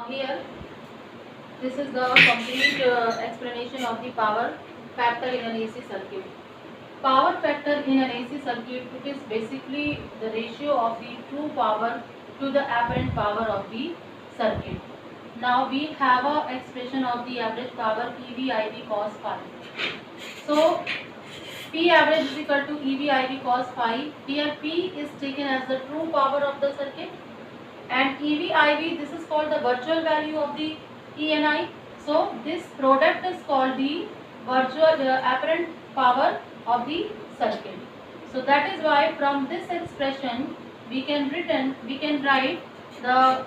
here this is the complete explanation of the power factor in an AC circuit. Power factor in an AC circuit, it is basically the ratio of the true power to the apparent power of the circuit. Now we have a expression of the average power EV IV cos phi. So P average is equal to EV IV cos phi. Here P is taken as the true power of the circuit, and EV IV, this is called the virtual value of the ENI. So this product is called the virtual apparent power of the circuit. So that is why from this expression we can write the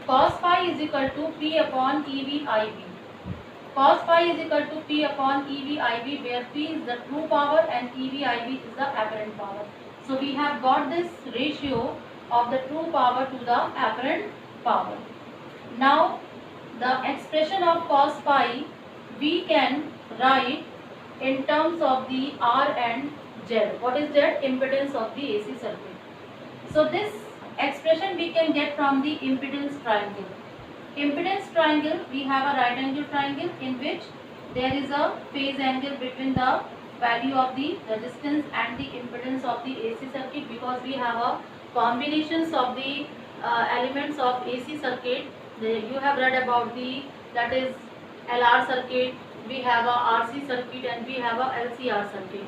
cos phi is equal to P upon EV IV. Cos phi is equal to P upon EV IV, where P is the true power and EV IV is the apparent power. So we have got this ratio of the true power to the apparent power. Now the expression of cos phi we can write in terms of the R and Z. What is Z? Impedance of the AC circuit. So this expression we can get from the impedance triangle. Impedance triangle, we have a right angle triangle in which there is a phase angle between the value of the resistance and the impedance of the AC circuit, because we have a combinations of the elements of AC circuit. You have read about the, that is LR circuit, we have a RC circuit, and we have a LCR circuit.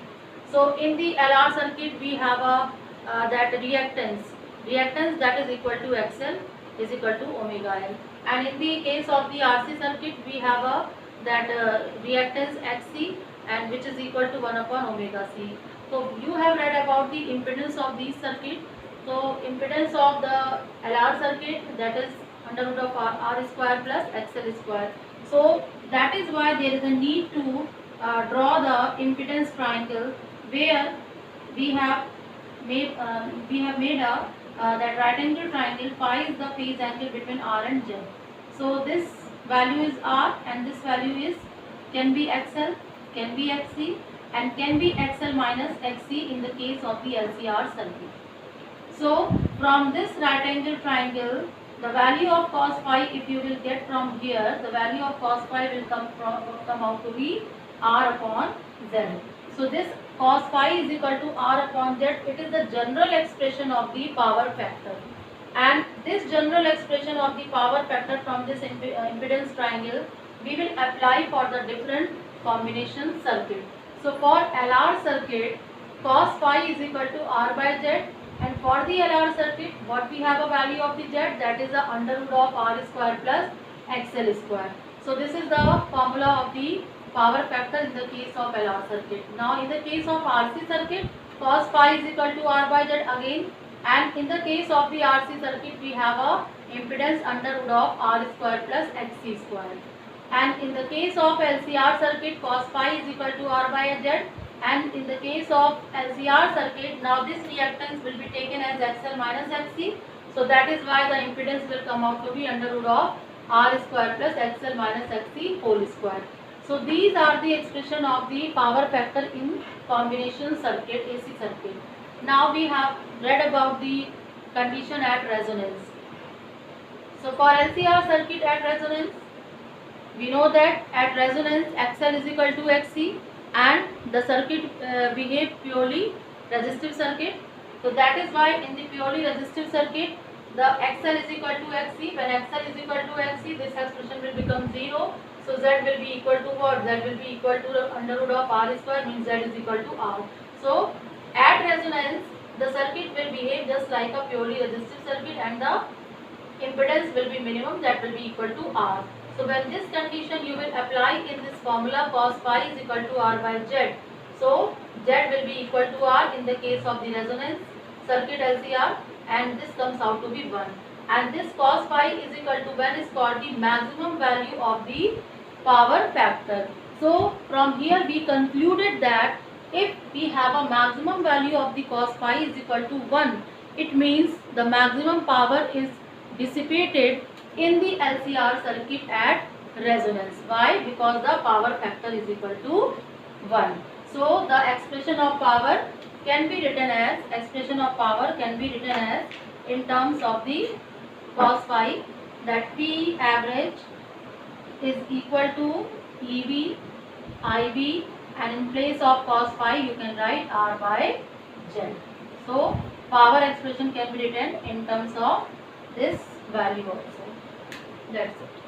So in the LR circuit we have a that reactance that is equal to XL is equal to omega L, and in the case of the RC circuit we have a that reactance XC, and which is equal to 1 upon omega C. So you have read about the impedance of these circuit. So impedance of the LR circuit, that is under root of R square plus XL square. So that is why there is a need to draw the impedance triangle, where we have made a that right angle triangle. Phi is the phase angle between R and Z. So this value is R and this value is can be XL, can be XC, and can be XL minus XC in the case of the LCR circuit. So from this right angle triangle, the value of cos phi, if you will get from here, the value of cos phi will come out to be R upon Z. So this cos phi is equal to R upon Z. It is the general expression of the power factor, and this general expression of the power factor from this impedance triangle we will apply for the different combination circuit. So for LR circuit, cos phi is equal to R by Z, and for the LR circuit, what we have a value of the Z, that is the under root of R square plus XL square. So this is the formula of the power factor in the case of LR circuit. Now in the case of RC circuit, cos phi is equal to R by Z again, and in the case of the RC circuit we have a impedance under root of R square plus XC square. And in the case of LCR circuit, cos phi is equal to R by Z, and in the case of LCR circuit, now this reactance will be taken as XL minus XC. So that is why the impedance will come out to be under root of R square plus XL minus XC whole square. So these are the expression of the power factor in combination circuit, AC circuit. Now we have read about the condition at resonance. So for LCR circuit at resonance, we know that at resonance XL is equal to XC, and the circuit behave purely resistive circuit. So that is why in the purely resistive circuit the XL is equal to XC. When XL is equal to XC, this expression will become 0. So Z will be equal to what? Z will be equal to under root of R square, means Z is equal to R. So at resonance the circuit will behave just like a purely resistive circuit, and the impedance will be minimum, that will be equal to R. So when this condition you will apply in this formula, cos phi is equal to R by Z. So Z will be equal to R in the case of the resonance circuit LCR, and this comes out to be 1. And this cos phi is equal to 1 is called the maximum value of the power factor. So from here we concluded that if we have a maximum value of the cos phi is equal to 1, it means the maximum power is dissipated in the LCR circuit at resonance. Why? Because the power factor is equal to 1. So the expression of power can be written as in terms of the cos phi that P average is equal to EB, IB, and in place of cos phi you can write R by Z. So power expression can be written in terms of this value also. That's it.